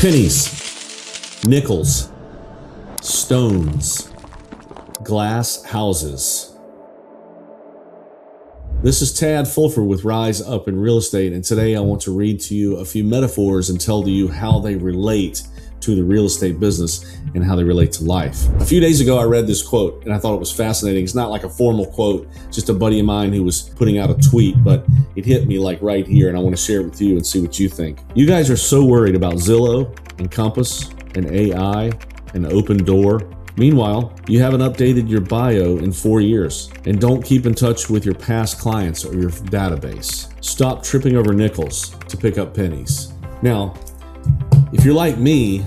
Pennies, nickels, stones, glass houses. This is Tad Fulford with Rise Up in Real Estate, and today I want to read to you a few metaphors and tell you how they relate to the real estate business and how they relate to life. A few days ago, I read this quote and I thought it was fascinating. It's not like a formal quote, just a buddy of mine who was putting out a tweet, but it hit me like right here, and I want to share it with you and see what you think. You guys are so worried about Zillow and Compass and AI and Open Door. Meanwhile, you haven't updated your bio in 4 years and don't keep in touch with your past clients or your database. Stop tripping over nickels to pick up pennies. Now, if you're like me,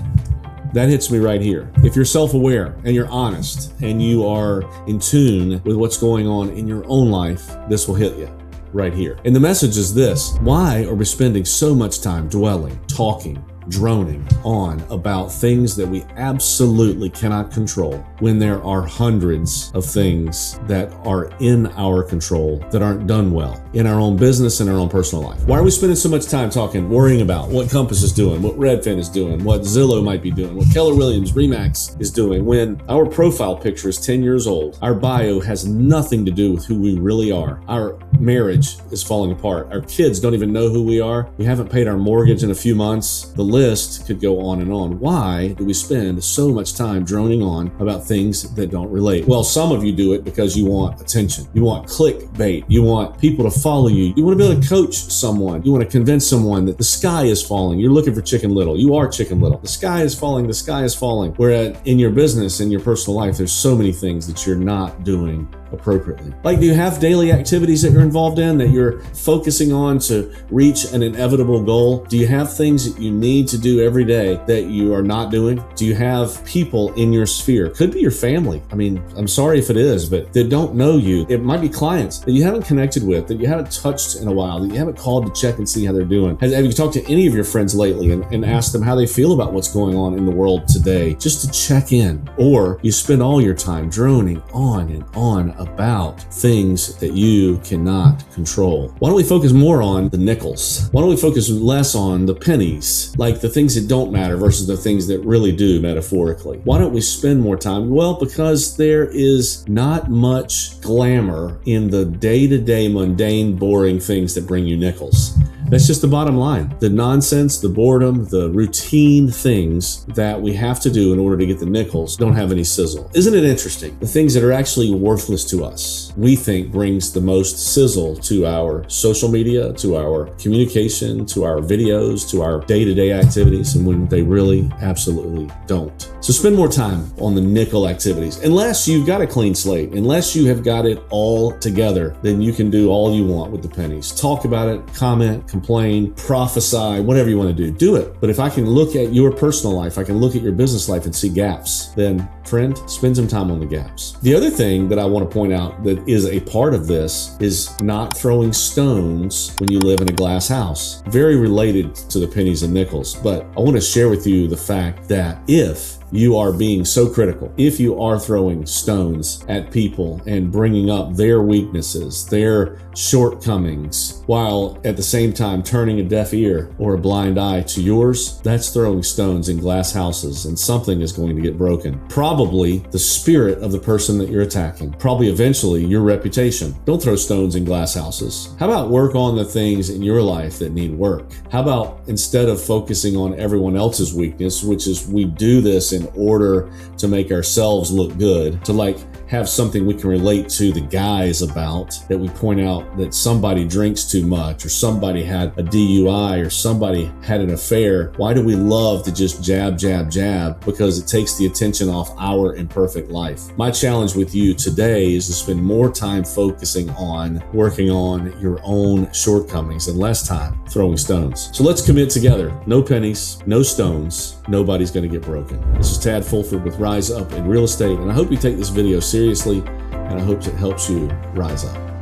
that hits me right here. If you're self-aware and you're honest and you are in tune with what's going on in your own life, this will hit you right here. And the message is this: why are we spending so much time dwelling, talking, droning on about things that we absolutely cannot control when there are hundreds of things that are in our control that aren't done well in our own business and our own personal life? Why are we spending so much time worrying about what Compass is doing, what Redfin is doing, what Zillow might be doing, what Keller Williams Remax is doing, when our profile picture is 10 years old, our bio has nothing to do with who we really are, our marriage is falling apart, our kids don't even know who we are, we haven't paid our mortgage in a few months, the list could go on and on. Why do we spend so much time droning on about things that don't relate? Well, some of you do it because you want attention. You want clickbait. You want people to follow you. You want to be able to coach someone. You want to convince someone that the sky is falling. You're looking for Chicken Little. You are Chicken Little. The sky is falling. The sky is falling. Whereas in your business, in your personal life, there's so many things that you're not doing appropriately. Like, do you have daily activities that you're involved in that you're focusing on to reach an inevitable goal? Do you have things that you need to do every day that you are not doing? Do you have people in your sphere? Could be your family. I mean, I'm sorry if it is, but they don't know you. It might be clients that you haven't connected with, that you haven't touched in a while, that you haven't called to check and see how they're doing. Have you talked to any of your friends lately and asked them how they feel about what's going on in the world today, just to check in? Or you spend all your time droning on and on about things that you cannot control. Why don't we focus more on the nickels? Why don't we focus less on the pennies, like the things that don't matter versus the things that really do, metaphorically? Why don't we spend more time? Well, because there is not much glamour in the day-to-day mundane, boring things that bring you nickels. That's just the bottom line. The nonsense, the boredom, the routine things that we have to do in order to get the nickels don't have any sizzle. Isn't it interesting? The things that are actually worthless to us, we think brings the most sizzle to our social media, to our communication, to our videos, to our day-to-day activities, and when they really absolutely don't. So spend more time on the nickel activities. Unless you've got a clean slate, unless you have got it all together, then you can do all you want with the pennies. Talk about it, comment, complain, prophesy, whatever you want to do, do it. But if I can look at your personal life, I can look at your business life and see gaps, then friend, spend some time on the gaps. The other thing that I want to point out that is a part of this is not throwing stones when you live in a glass house. Very related to the pennies and nickels, but I want to share with you the fact that if you are being so critical, if you are throwing stones at people and bringing up their weaknesses, their shortcomings, while at the same time turning a deaf ear or a blind eye to yours, that's throwing stones in glass houses, and something is going to get broken. Probably the spirit of the person that you're attacking. Probably eventually your reputation. Don't throw stones in glass houses. How about work on the things in your life that need work? How about, instead of focusing on everyone else's weakness, which is we do this in order to make ourselves look good, to have something we can relate to the guys about, that we point out that somebody drinks too much, or somebody had a DUI, or somebody had an affair. Why do we love to just jab, jab, jab? Because it takes the attention off our imperfect life. My challenge with you today is to spend more time focusing on working on your own shortcomings and less time throwing stones. So let's commit together. No pennies, no stones, nobody's going to get broken. This is Tad Fulford with Rise Up in Real Estate, and I hope you take this video seriously, and I hope it helps you rise up.